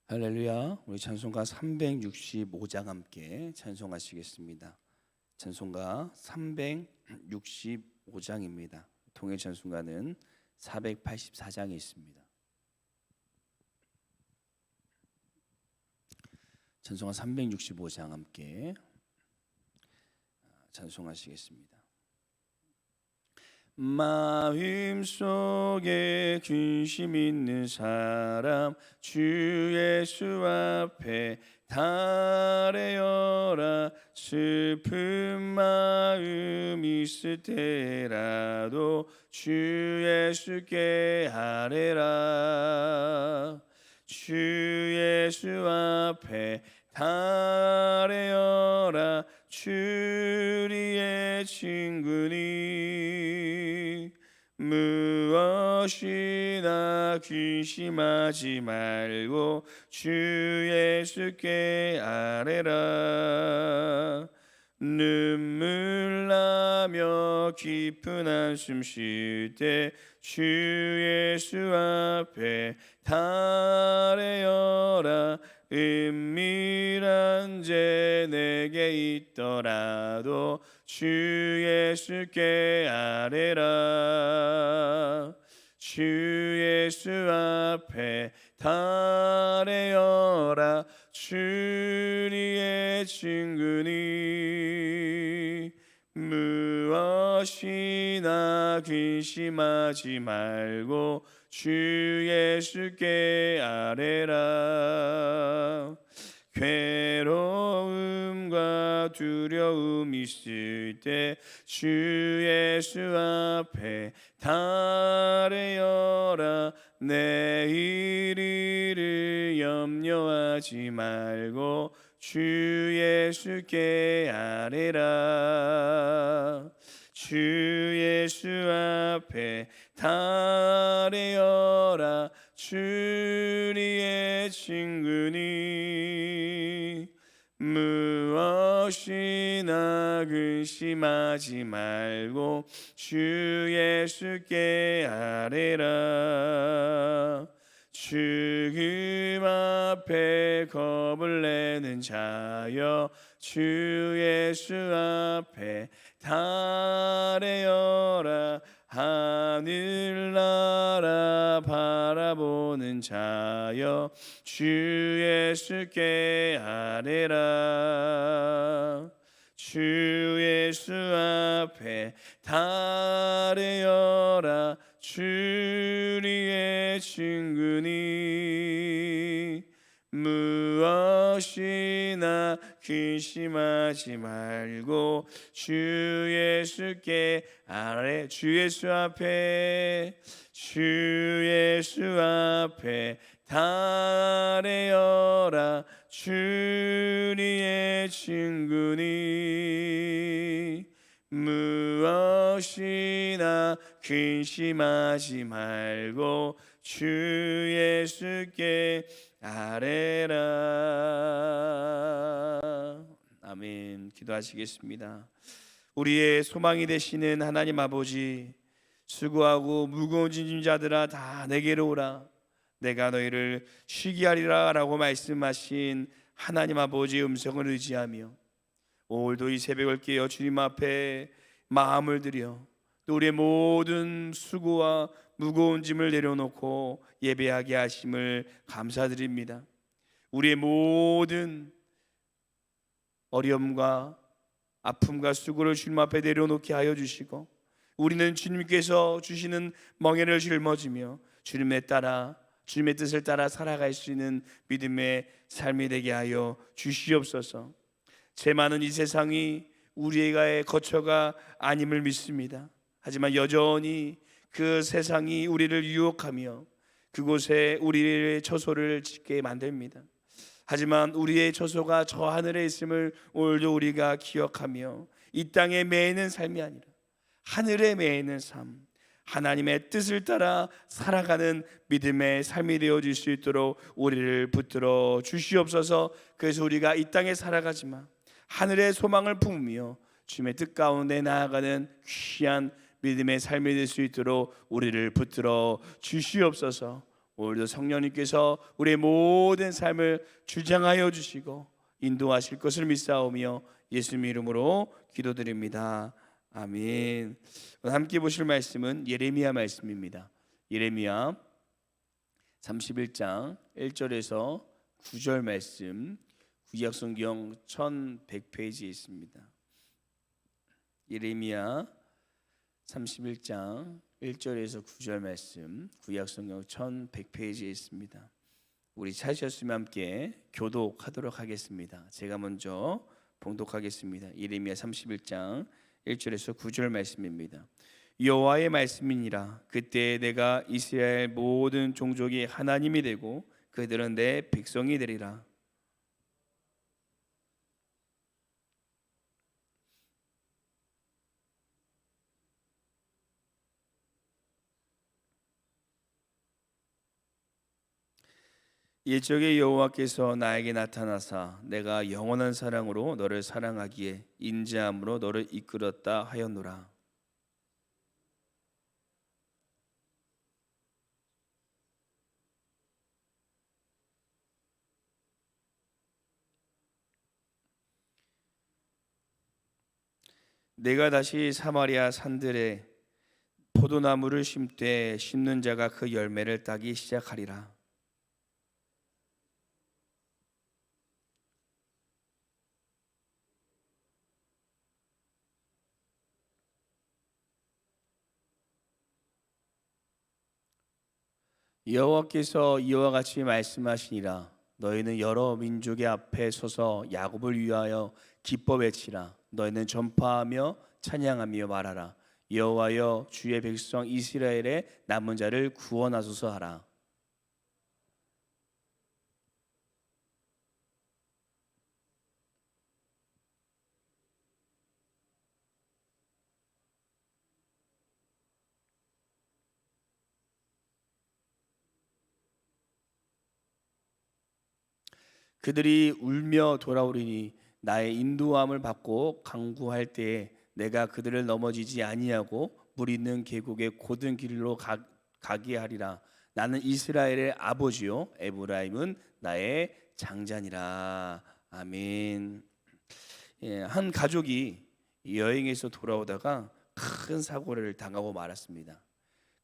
할렐루야. 우리 찬송가 365장 함께 찬송하시겠습니다. 찬송가 365장입니다. 통일 찬송가는 484장이 있습니다. 찬송가 365장 함께 찬송하시겠습니다. 마음속에 근심 있는 사람 주 예수 앞에 달래어라. 슬픈 마음 있을 때라도 주 예수께 아뢰라. 주 예수 앞에 달래어라. 주리의 친구니 무엇이나 근심하지 말고 주 예수께 아뢰라. 눈물 나며 깊은 한숨 쉴 때 주 예수 앞에 달래어라. 은밀한 죄 내게 있더라도 주 예수께 아뢰라. 주 예수 앞에 달래어라. 주리의 친구니 무엇이나 근심하지 말고 주 예수께 아뢰라. 괴로움과 두려움 있을 때 주 예수 앞에 달래어라. 내일을 염려하지 말고 주 예수께 아뢰라. 주 예수 앞에 달래어라. 주리의 친구니 무엇이나 근심하지 말고 주 예수께 아뢰라. 죽음 앞에 겁을 내는 자여 주 예수 앞에 달래어라. 하늘나라 바라보는 자여 주 예수께 아뢰라. 주 예수 앞에 달래어라. 주리의 친구니 무엇이나 근심하지 말고 주 예수께 아뢰. 주 예수 앞에 달래어라. 주리의 친구니 무엇이나 근심하지 말고 주 예수께 아뢰라. 아멘. 기도하시겠습니다. 우리의 소망이 되시는 하나님 아버지, 수고하고 무거운 짐진 자들아 다 내게로 오라. 내가 너희를 쉬게 하리라 라고 말씀하신 하나님 아버지의 음성을 의지하며 오늘도 이 새벽을 깨어 주님 앞에 마음을 들여 또 우리의 모든 수고와 무거운 짐을 내려놓고 예배하게 하심을 감사드립니다. 우리의 모든 어려움과 아픔과 수고를 주님 앞에 내려놓게 하여 주시고 우리는 주님께서 주시는 멍에를 짊어지며 주님의 뜻을 따라 살아갈 수 있는 믿음의 삶이 되게 하여 주시옵소서. 제 많은 이 세상이 우리의 거처가 아님을 믿습니다. 하지만 여전히 그 세상이 우리를 유혹하며 그곳에 우리의 처소를 짓게 만듭니다. 하지만 우리의 처소가 저 하늘에 있음을 오늘도 우리가 기억하며 이 땅에 매이는 삶이 아니라 하늘에 매이는 삶, 하나님의 뜻을 따라 살아가는 믿음의 삶이 되어질 수 있도록 우리를 붙들어 주시옵소서. 그래서 우리가 이 땅에 살아가지만 하늘의 소망을 품으며 주님의 뜻 가운데 나아가는 귀한 믿음의 삶이 될 수 있도록 우리를 붙들어 주시옵소서. 오늘도 성령님께서 우리의 모든 삶을 주장하여 주시고 인도하실 것을 믿사오며 예수님 이름으로 기도드립니다. 아멘. 오늘 함께 보실 말씀은 예레미야 말씀입니다. 예레미야 31장 1절에서 9절 말씀, 구약성경 1100페이지에 있습니다. 예레미야 31장 1절에서 9절 말씀, 구약성경 1100페이지에 있습니다. 우리 찾으셨으면 함께 교독하도록 하겠습니다. 제가 먼저 봉독하겠습니다. 예레미야 31장 1절에서 9절 말씀입니다. 여호와의 말씀이니라. 그때 내가 이스라엘 모든 종족이 하나님이 되고 그들은 내 백성이 되리라. 일적의 여호와께서 나에게 나타나사 내가 영원한 사랑으로 너를 사랑하기에 인자함으로 너를 이끌었다 하였노라. 내가 다시 사마리아 산들에 포도나무를 심되 심는 자가 그 열매를 따기 시작하리라. 여호와께서 이와 같이 말씀하시니라. 너희는 여러 민족의 앞에 서서 야곱을 위하여 기뻐 외치라. 너희는 전파하며 찬양하며 말하라. 여호와여 주의 백성 이스라엘의 남은 자를 구원하소서 하라. 그들이 울며 돌아오리니 나의 인도함을 받고 강구할 때에 내가 그들을 넘어지지 아니하고 물 있는 계곡의 고든 길로 가게 하리라. 나는 이스라엘의 아버지요 에브라임은 나의 장자니라. 아멘. 한 가족이 여행에서 돌아오다가 큰 사고를 당하고 말았습니다.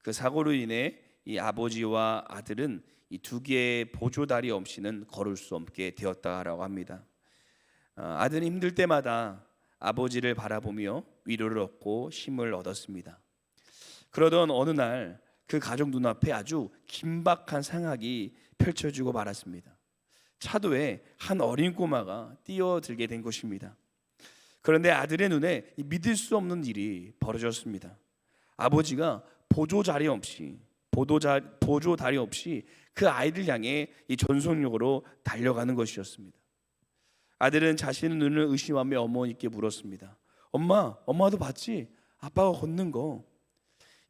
그 사고로 인해 이 아버지와 아들은 이 두 개의 보조다리 없이는 걸을 수 없게 되었다라고 합니다. 아들은 힘들 때마다 아버지를 바라보며 위로를 얻고 힘을 얻었습니다. 그러던 어느 날 그 가족 눈앞에 아주 긴박한 상황이 펼쳐지고 말았습니다. 차도에 한 어린 꼬마가 뛰어들게 된 것입니다. 그런데 아들의 눈에 믿을 수 없는 일이 벌어졌습니다. 아버지가 보조다리 없이 그 아이를 향해 이 전속력으로 달려가는 것이었습니다. 아들은 자신의 눈을 의심하며 어머니께 물었습니다. 엄마도 봤지? 아빠가 걷는 거.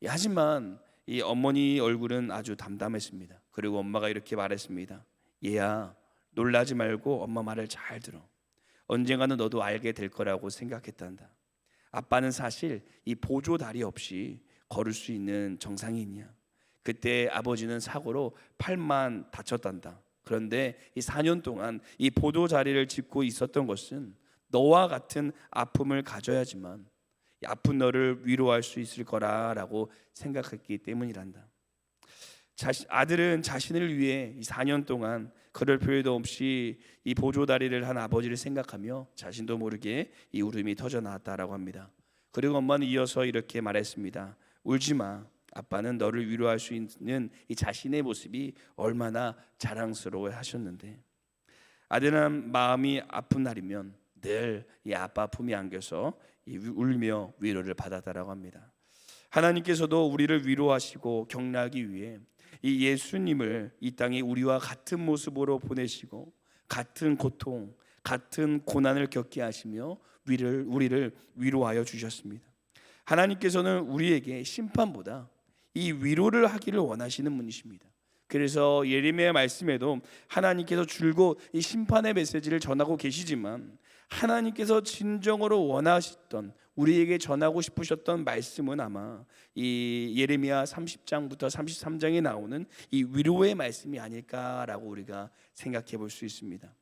하지만 이 어머니 얼굴은 아주 담담했습니다. 그리고 엄마가 이렇게 말했습니다. 얘야, 놀라지 말고 엄마 말을 잘 들어. 언젠가는 너도 알게 될 거라고 생각했단다. 아빠는 사실 이 보조다리 없이 걸을 수 있는 정상인이야. 그때 아버지는 사고로 팔만 다쳤단다. 그런데 이 4년 동안 이 보도자리를 짚고 있었던 것은 너와 같은 아픔을 가져야지만 이 아픈 너를 위로할 수 있을 거라고 생각했기 때문이란다. 아들은 자신을 위해 이 4년 동안 그럴 필요도 없이 이 보조다리를 한 아버지를 생각하며 자신도 모르게 이 울음이 터져 나왔다라고 합니다. 그리고 엄마는 이어서 이렇게 말했습니다. 울지 마. 아빠는 너를 위로할 수 있는 이 자신의 모습이 얼마나 자랑스러워 하셨는데. 아들은 마음이 아픈 날이면 늘 이 아빠 품에 안겨서 울며 위로를 받았다라고 합니다. 하나님께서도 우리를 위로하시고 격려하기 위해 이 예수님을 이 땅에 우리와 같은 모습으로 보내시고 같은 고통, 같은 고난을 겪게 하시며 우리를 위로하여 주셨습니다. 하나님께서는 우리에게 심판보다 이 위로를 하기를 원하시는 분이십니다. 그래서 예레미야 말씀에도 하나님께서 줄곧 이 심판의 메시지를 전하고 계시지만 하나님께서 진정으로 원하셨던 우리에게 전하고 싶으셨던 말씀은 아마 이 예레미야 30장부터 33장에 나오는 이 위로의 말씀이 아닐까라고 우리가 생각해 볼 수 있습니다.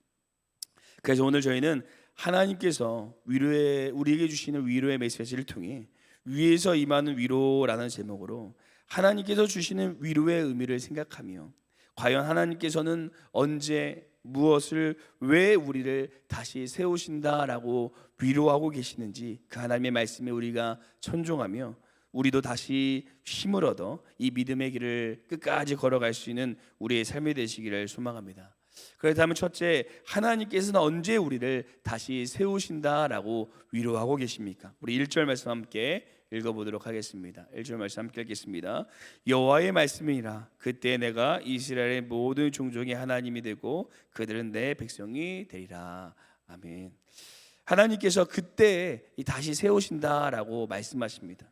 그래서 오늘 저희는 하나님께서 우리에게 주시는 위로의 메시지를 통해 위에서 임하는 위로라는 제목으로 하나님께서 주시는 위로의 의미를 생각하며 과연 하나님께서는 언제 무엇을 왜 우리를 다시 세우신다라고 위로하고 계시는지 그 하나님의 말씀에 우리가 천종하며 우리도 다시 힘을 얻어 이 믿음의 길을 끝까지 걸어갈 수 있는 우리의 삶이 되시기를 소망합니다. 그렇다면 첫째, 하나님께서는 언제 우리를 다시 세우신다라고 위로하고 계십니까? 우리 1절 말씀 함께 읽어보도록 하겠습니다. 1절 말씀 함께 읽겠습니다. 여호와의 말씀이니라. 그때 내가 이스라엘의 모든 종족의 하나님이 되고 그들은 내 백성이 되리라. 아멘. 하나님께서 그때 다시 세우신다라고 말씀하십니다.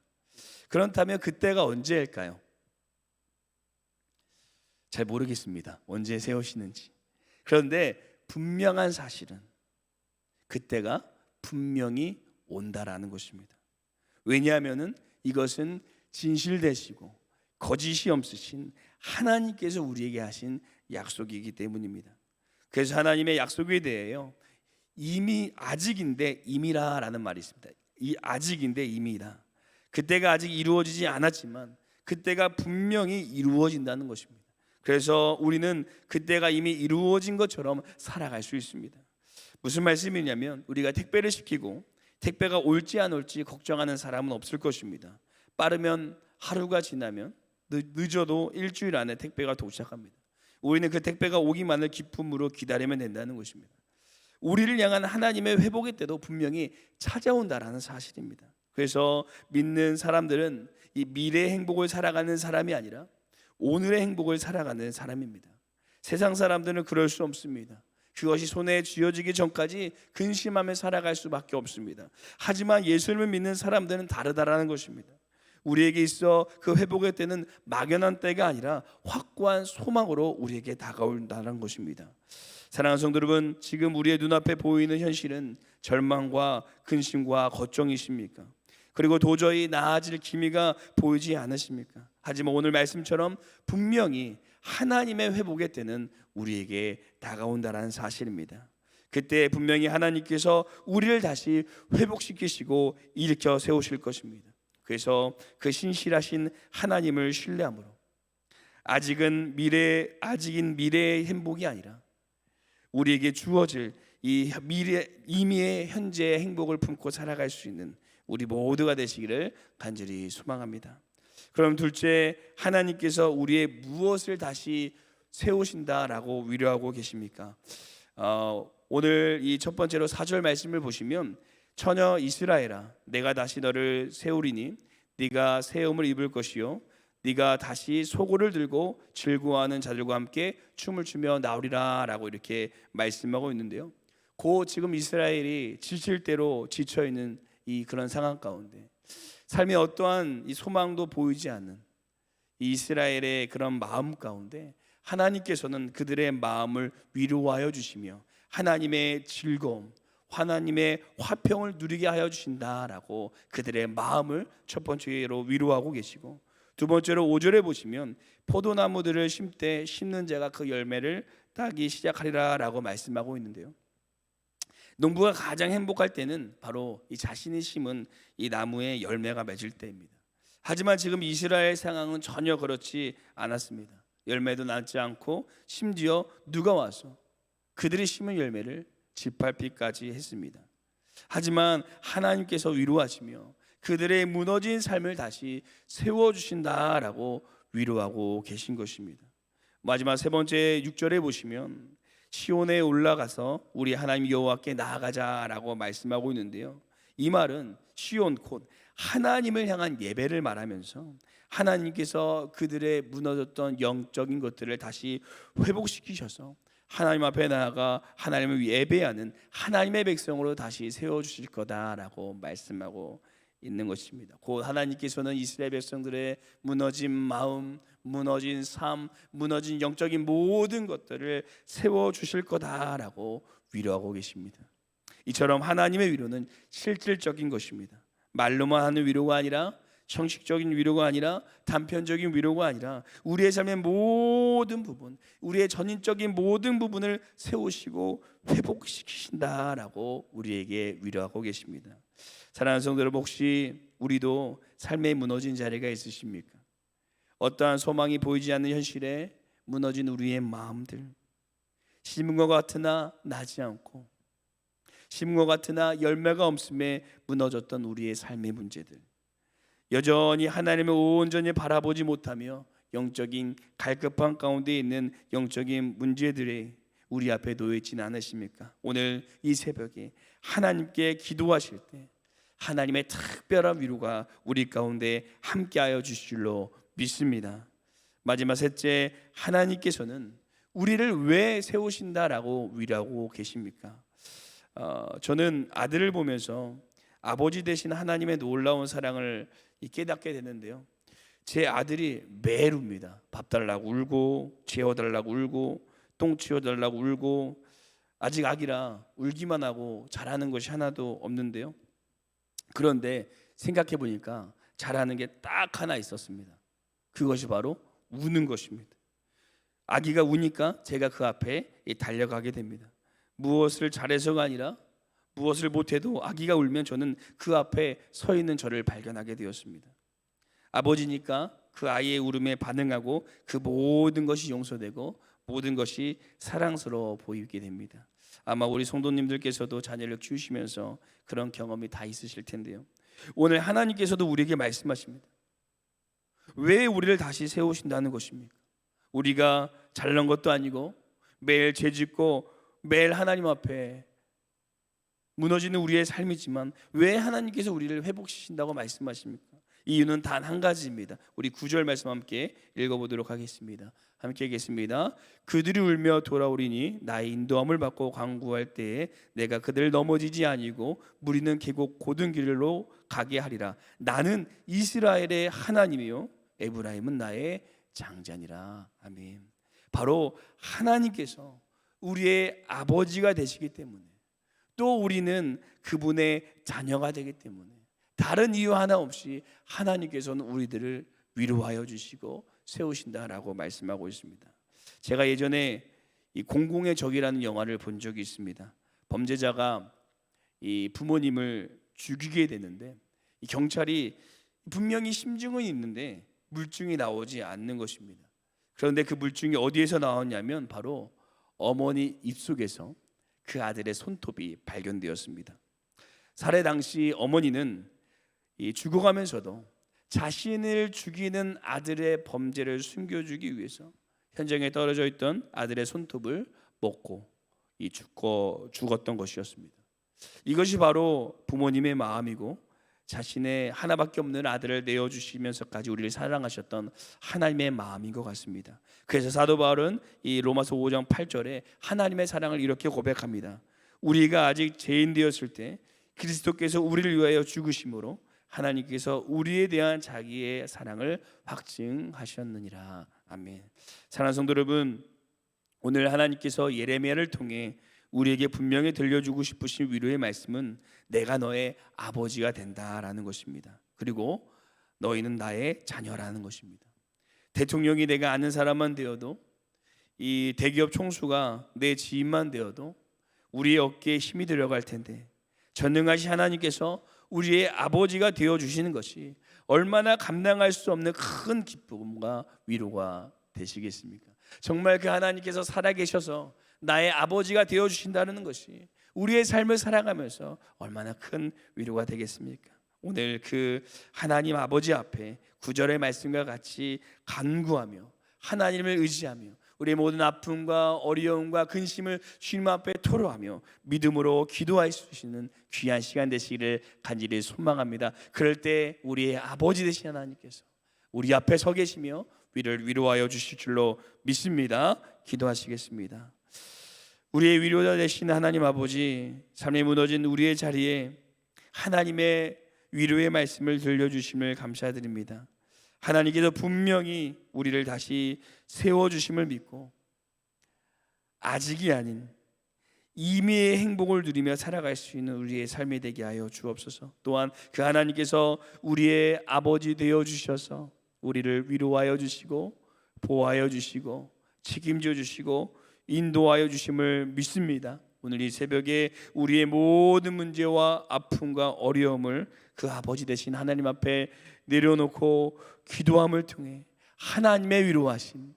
그렇다면 그때가 언제일까요? 잘 모르겠습니다. 언제 세우시는지. 그런데 분명한 사실은 그때가 분명히 온다라는 것입니다. 왜냐하면은 이것은 진실되시고 거짓이 없으신 하나님께서 우리에게 하신 약속이기 때문입니다. 그래서 하나님의 약속에 대해요, 이미 아직인데 임이라라는 말이 있습니다. 이 아직인데 임이라. 그때가 아직 이루어지지 않았지만 그때가 분명히 이루어진다는 것입니다. 그래서 우리는 그때가 이미 이루어진 것처럼 살아갈 수 있습니다. 무슨 말씀이냐면 우리가 택배를 시키고 택배가 올지 안 올지 걱정하는 사람은 없을 것입니다. 빠르면 하루가 지나면 늦어도 일주일 안에 택배가 도착합니다. 우리는 그 택배가 오기만을 기쁨으로 기다리면 된다는 것입니다. 우리를 향한 하나님의 회복의 때도 분명히 찾아온다라는 사실입니다. 그래서 믿는 사람들은 이 미래의 행복을 살아가는 사람이 아니라 오늘의 행복을 살아가는 사람입니다. 세상 사람들은 그럴 수 없습니다. 그것이 손에 쥐어지기 전까지 근심하며 살아갈 수밖에 없습니다. 하지만 예수님을 믿는 사람들은 다르다라는 것입니다. 우리에게 있어 그 회복의 때는 막연한 때가 아니라 확고한 소망으로 우리에게 다가온다는 것입니다. 사랑하는 성도 여러분, 지금 우리의 눈앞에 보이는 현실은 절망과 근심과 걱정이십니까? 그리고 도저히 나아질 기미가 보이지 않으십니까? 하지만 오늘 말씀처럼 분명히 하나님의 회복의 때는 우리에게 다가온다는 사실입니다. 그때 분명히 하나님께서 우리를 다시 회복시키시고 일으켜 세우실 것입니다. 그래서 그 신실하신 하나님을 신뢰함으로 아직인 미래의 행복이 아니라 우리에게 주어질 이 이미의 현재의 행복을 품고 살아갈 수 있는 우리 모두가 되시기를 간절히 소망합니다. 그럼 둘째, 하나님께서 우리의 무엇을 다시 세우신다라고 위로하고 계십니까? 오늘 이 첫 번째로 4절 말씀을 보시면 처녀 이스라엘아, 내가 다시 너를 세우리니 네가 세움을 입을 것이요 네가 다시 소고를 들고 즐거워하는 자들과 함께 춤을 추며 나오리라 라고 이렇게 말씀하고 있는데요, 지금 이스라엘이 지칠 대로 지쳐있는 이 그런 상황 가운데 삶에 어떠한 이 소망도 보이지 않는 이 이스라엘의 그런 마음 가운데 하나님께서는 그들의 마음을 위로하여 주시며 하나님의 즐거움, 하나님의 화평을 누리게 하여 주신다라고 그들의 마음을 첫 번째로 위로하고 계시고, 두 번째로 5절에 보시면 포도나무들을 심되 심는 자가 그 열매를 따기 시작하리라 라고 말씀하고 있는데요, 농부가 가장 행복할 때는 바로 이 자신이 심은 이 나무의 열매가 맺을 때입니다. 하지만 지금 이스라엘 상황은 전혀 그렇지 않았습니다. 열매도 나지 않고 심지어 누가 와서 그들이 심은 열매를 짓밟기까지 했습니다. 하지만 하나님께서 위로하시며 그들의 무너진 삶을 다시 세워주신다라고 위로하고 계신 것입니다. 마지막 세 번째 6절에 보시면 시온에 올라가서 우리 하나님 여호와께 나아가자라고 말씀하고 있는데요, 이 말은 시온 곧 하나님을 향한 예배를 말하면서 하나님께서 그들의 무너졌던 영적인 것들을 다시 회복시키셔서 하나님 앞에 나아가 하나님을 예배하는 하나님의 백성으로 다시 세워주실 거다라고 말씀하고 있는 것입니다. 곧 하나님께서는 이스라엘 백성들의 무너진 마음, 무너진 삶, 무너진 영적인 모든 것들을 세워주실 거다라고 위로하고 계십니다. 이처럼 하나님의 위로는 실질적인 것입니다. 말로만 하는 위로가 아니라, 형식적인 위로가 아니라, 단편적인 위로가 아니라 우리의 삶의 모든 부분, 우리의 전인적인 모든 부분을 세우시고 회복시키신다라고 우리에게 위로하고 계십니다. 사랑하는 성도 여러분, 혹시 우리도 삶에 무너진 자리가 있으십니까? 어떠한 소망이 보이지 않는 현실에 무너진 우리의 마음들, 심은 것 같으나 나지 않고, 심은 것 같으나 열매가 없음에 무너졌던 우리의 삶의 문제들, 여전히 하나님을 온전히 바라보지 못하며 영적인 갈급한 가운데 있는 영적인 문제들이 우리 앞에 놓여 있지는 않으십니까? 오늘 이 새벽에 하나님께 기도하실 때 하나님의 특별한 위로가 우리 가운데 함께하여 주실 줄로 믿습니다. 마지막 셋째, 하나님께서는 우리를 왜 세우신다라고 위로하고 계십니까? 저는 아들을 보면서 아버지 되신 하나님의 놀라운 사랑을 깨닫게 되는데요, 제 아들이 매일 웁니다. 밥 달라고 울고, 재워달라고 울고, 똥 치워달라고 울고, 아직 아기라 울기만 하고 잘하는 것이 하나도 없는데요, 그런데 생각해 보니까 잘하는 게 딱 하나 있었습니다. 그것이 바로 우는 것입니다. 아기가 우니까 제가 그 앞에 달려가게 됩니다. 무엇을 잘해서가 아니라 무엇을 못해도 아기가 울면 저는 그 앞에 서 있는 저를 발견하게 되었습니다. 아버지니까 그 아이의 울음에 반응하고 그 모든 것이 용서되고 모든 것이 사랑스러워 보이게 됩니다. 아마 우리 성도님들께서도 자녀를 키우시면서 그런 경험이 다 있으실 텐데요, 오늘 하나님께서도 우리에게 말씀하십니다. 왜 우리를 다시 세우신다는 것입니까? 우리가 잘난 것도 아니고 매일 죄짓고 매일 하나님 앞에 무너지는 우리의 삶이지만 왜 하나님께서 우리를 회복시킨다고 말씀하십니까? 이유는 단 한 가지입니다. 우리 9절 말씀 함께 읽어보도록 하겠습니다. 함께 읽겠습니다. 그들이 울며 돌아오리니 나의 인도함을 받고 강구할 때에 내가 그들을 넘어지지 아니고 무리는 계곡 고든 길로 가게 하리라. 나는 이스라엘의 하나님이요 에브라임은 나의 장자니라. 아멘. 바로 하나님께서 우리의 아버지가 되시기 때문에, 또 우리는 그분의 자녀가 되기 때문에, 다른 이유 하나 없이 하나님께서는 우리들을 위로하여 주시고 세우신다라고 말씀하고 있습니다. 제가 예전에 이 공공의 적이라는 영화를 본 적이 있습니다. 범죄자가 이 부모님을 죽이게 되는데, 이 경찰이 분명히 심증은 있는데 물증이 나오지 않는 것입니다. 그런데 그 물증이 어디에서 나왔냐면 바로 어머니 입속에서 그 아들의 손톱이 발견되었습니다. 살해 당시 어머니는 죽어가면서도 자신을 죽이는 아들의 범죄를 숨겨주기 위해서 현장에 떨어져 있던 아들의 손톱을 먹고 죽었던 것이었습니다. 이것이 바로 부모님의 마음이고, 자신의 하나밖에 없는 아들을 내어주시면서까지 우리를 사랑하셨던 하나님의 마음인 것 같습니다. 그래서 사도 바울은 이 로마서 5장 8절에 하나님의 사랑을 이렇게 고백합니다. 우리가 아직 죄인 되었을 때 그리스도께서 우리를 위하여 죽으심으로 하나님께서 우리에 대한 자기의 사랑을 확증하셨느니라. 아멘. 사랑하는 성도 여러분, 오늘 하나님께서 예레미야를 통해 우리에게 분명히 들려주고 싶으신 위로의 말씀은 내가 너의 아버지가 된다라는 것입니다. 그리고 너희는 나의 자녀라는 것입니다. 대통령이 내가 아는 사람만 되어도, 이 대기업 총수가 내 지인만 되어도 우리의 어깨에 힘이 들어갈 텐데, 전능하신 하나님께서 우리의 아버지가 되어주시는 것이 얼마나 감당할 수 없는 큰 기쁨과 위로가 되시겠습니까? 정말 그 하나님께서 살아계셔서 나의 아버지가 되어주신다는 것이 우리의 삶을 살아가면서 얼마나 큰 위로가 되겠습니까? 오늘 그 하나님 아버지 앞에 9절의 말씀과 같이 간구하며 하나님을 의지하며 우리의 모든 아픔과 어려움과 근심을 주님 앞에 토로하며 믿음으로 기도할 수 있는 귀한 시간 되시기를 간절히 소망합니다. 그럴 때 우리의 아버지 되신 하나님께서 우리 앞에 서 계시며 우리를 위로하여 주실 줄로 믿습니다. 기도하시겠습니다. 우리의 위로자 되신 하나님 아버지, 삶에 무너진 우리의 자리에 하나님의 위로의 말씀을 들려주심을 감사드립니다. 하나님께서 분명히 우리를 다시 세워주심을 믿고 아직이 아닌 임의의 행복을 누리며 살아갈 수 있는 우리의 삶이 되게 하여 주옵소서. 또한 그 하나님께서 우리의 아버지 되어 주셔서 우리를 위로하여 주시고 보호하여 주시고 책임져 주시고 인도하여 주심을 믿습니다. 오늘 이 새벽에 우리의 모든 문제와 아픔과 어려움을 그 아버지 되신 하나님 앞에 내려놓고 기도함을 통해 하나님의 위로하심,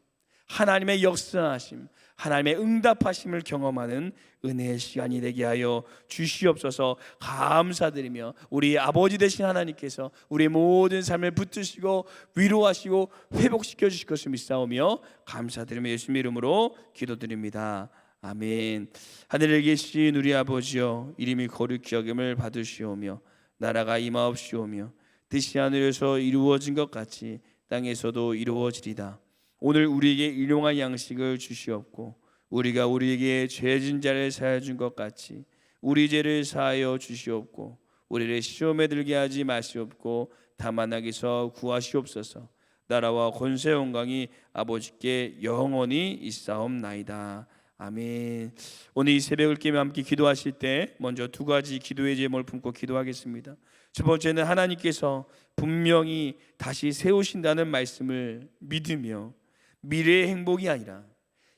하나님의 역사하심, 하나님의 응답하심을 경험하는 은혜의 시간이 되게 하여 주시옵소서. 감사드리며 우리 아버지 되신 하나님께서 우리의 모든 삶을 붙드시고 위로하시고 회복시켜 주실 것을 믿사오며 감사드리며 예수님의 이름으로 기도드립니다. 아멘. 하늘에 계신 우리 아버지여, 이름이 거룩히 여김을 받으시오며 나라가 임하옵시오며 뜻이 하늘에서 이루어진 것 같이 땅에서도 이루어지리다. 오늘 우리에게 일용할 양식을 주시옵고 우리가 우리에게 죄진 자를 사하여 준 것 같이 우리 죄를 사하여 주시옵고 우리를 시험에 들게 하지 마시옵고 다만 악에서 구하시옵소서. 나라와 권세 영광이 아버지께 영원히 있사옵나이다. 아멘. 오늘 이 새벽을 깨며 함께 기도하실 때 먼저 두 가지 기도의 제목을 품고 기도하겠습니다. 첫 번째는 하나님께서 분명히 다시 세우신다는 말씀을 믿으며 미래의 행복이 아니라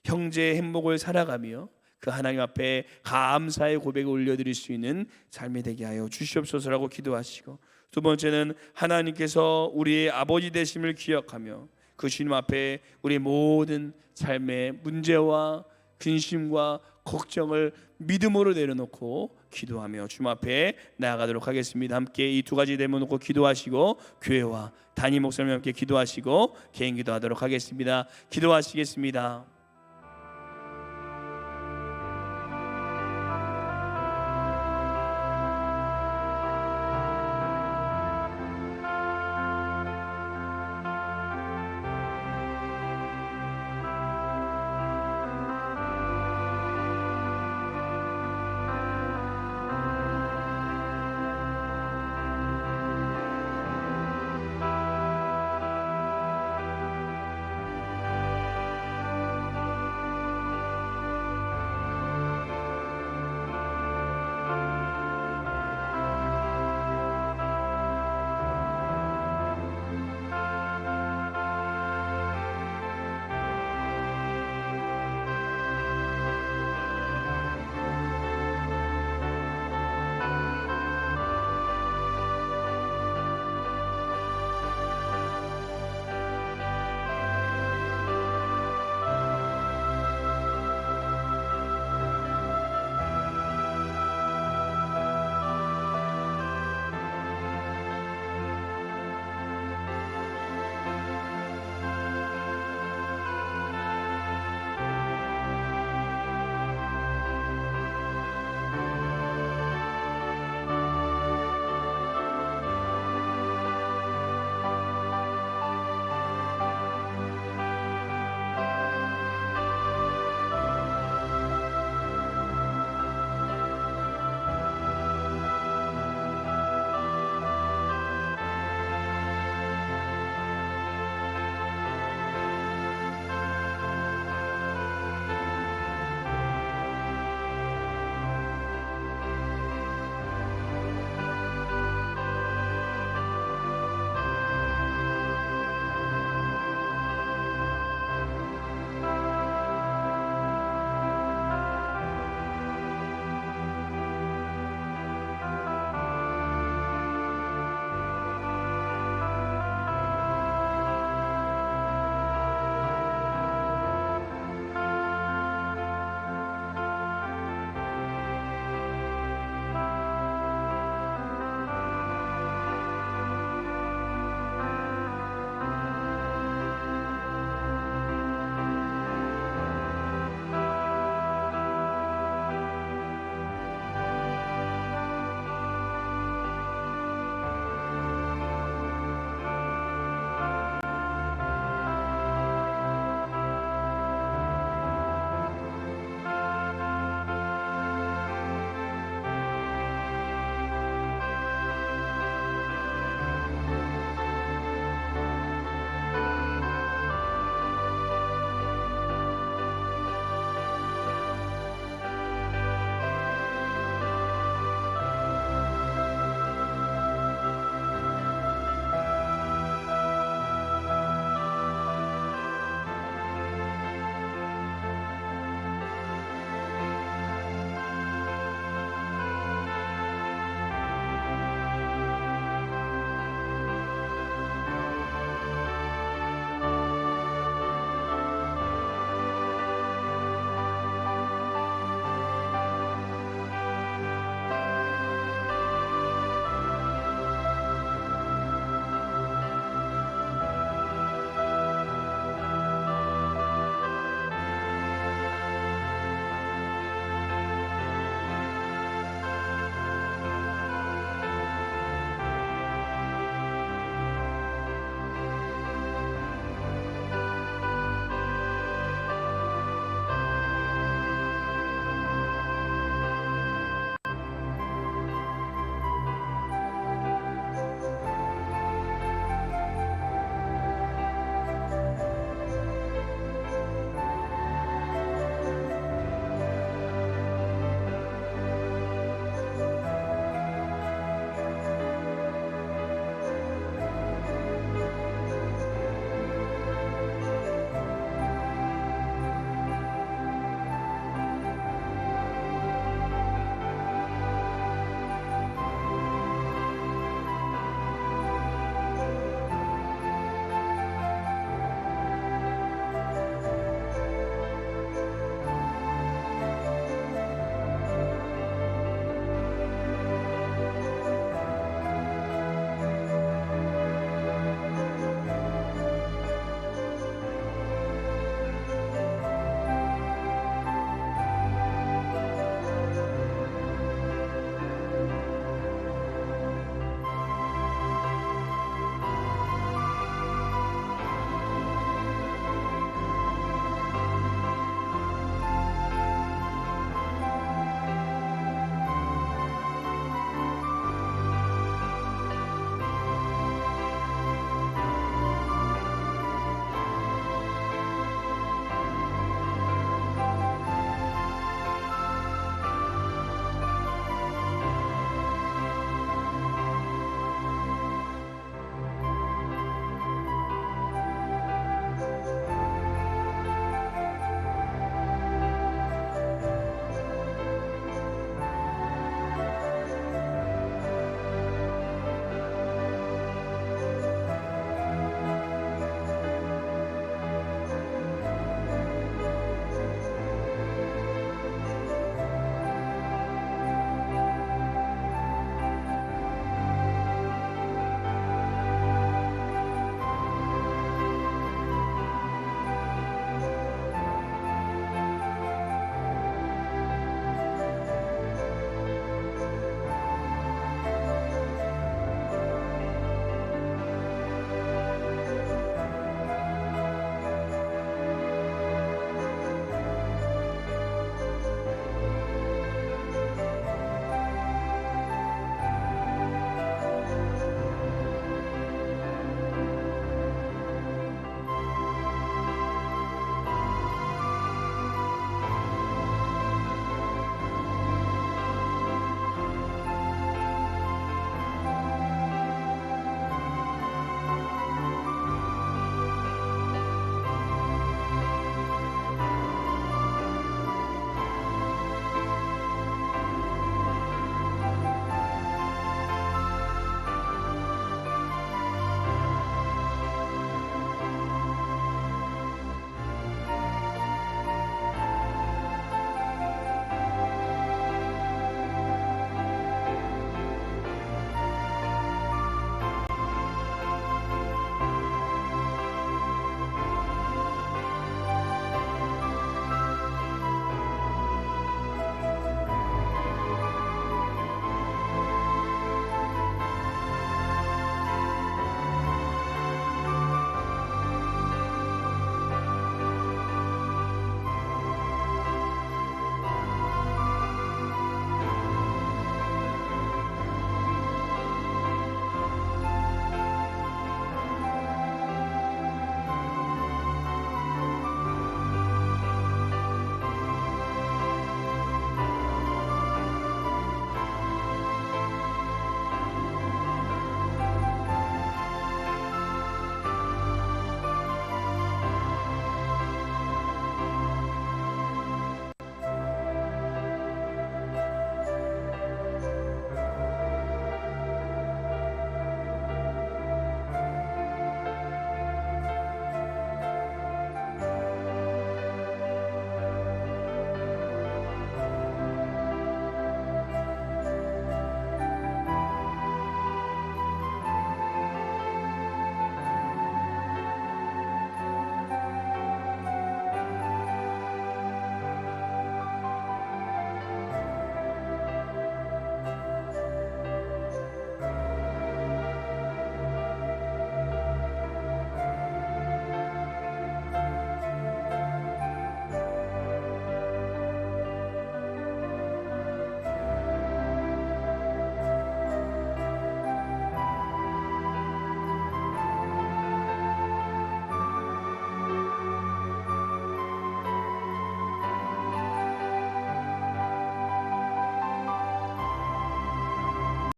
형제의 행복을 살아가며 그 하나님 앞에 감사의 고백을 올려드릴 수 있는 삶이 되게 하여 주시옵소서라고 기도하시고, 두 번째는 하나님께서 우리의 아버지 되심을 기억하며 그 주님 앞에 우리 모든 삶의 문제와 근심과 걱정을 믿음으로 내려놓고 기도하며 주님 앞에 나아가도록 하겠습니다. 함께 이 두 가지 내려놓고 기도하시고 교회와 담임 목사님 함께 기도하시고 개인 기도하도록 하겠습니다. 기도하시겠습니다.